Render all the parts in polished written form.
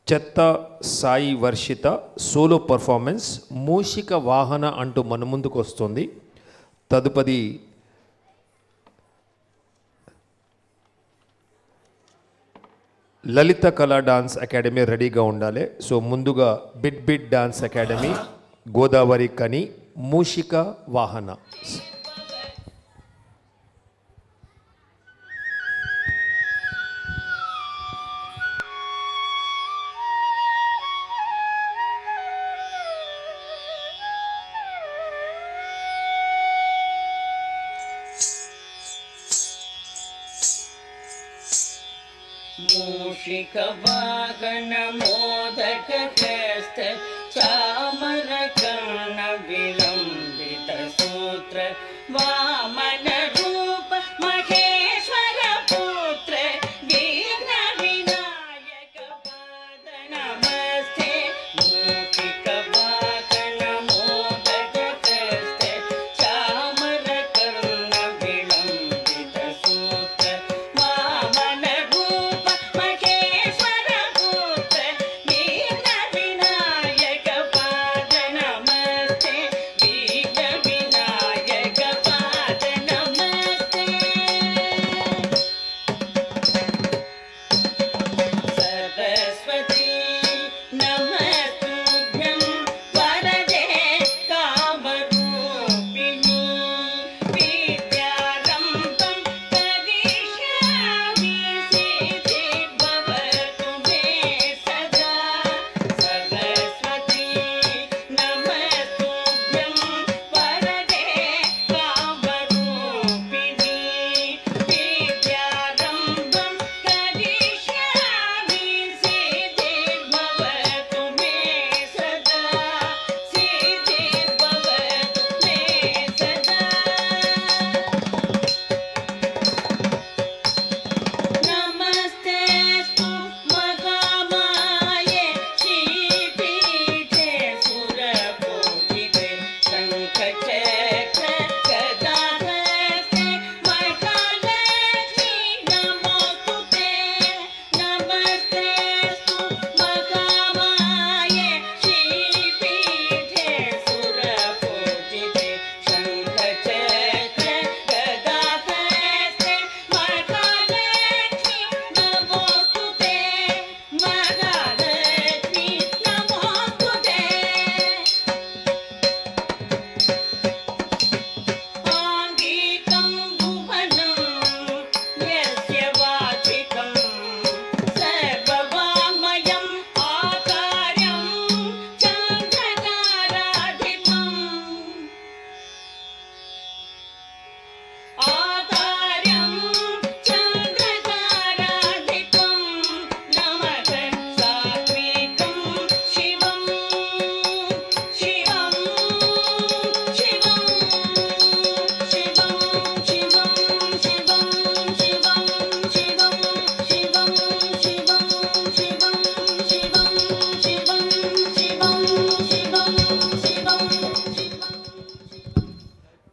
చెత్త Sai Varshita solo performance మూషిక వాహన అంటూ మన ముందుకు వస్తుంది. తదుపరి లలిత కళా డాన్స్ అకాడమీ రెడీగా ఉండాలి. సో ముందుగా బిట్ డాన్స్ అకాడమీ, గోదావరి కని, మూషిక వాహన. मूषिक वाहन मोदक हस्त चामर कर्ण विलंबित सूत्र वामन रूप महेश्वर पुत्र विघ्न विनायक पाद नमस्ते. मूषिक वाहन मोदक हस्त चामर कर्ण विलंबित सूत्र वामन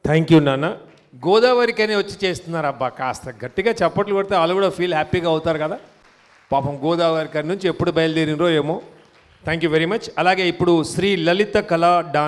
థ్యాంక్ యూ నాన్న. గోదావరికని వచ్చి చేస్తున్నారు. అబ్బా కాస్త గట్టిగా చప్పట్లు కొడితే వాళ్ళు కూడా ఫీల్ హ్యాపీగా అవుతారు కదా. పాపం గోదావరికని నుంచి ఎప్పుడు బయలుదేరినరో ఏమో. Thank you very much. అలాగే ఇప్పుడు శ్రీ లలిత కళా డాన్స్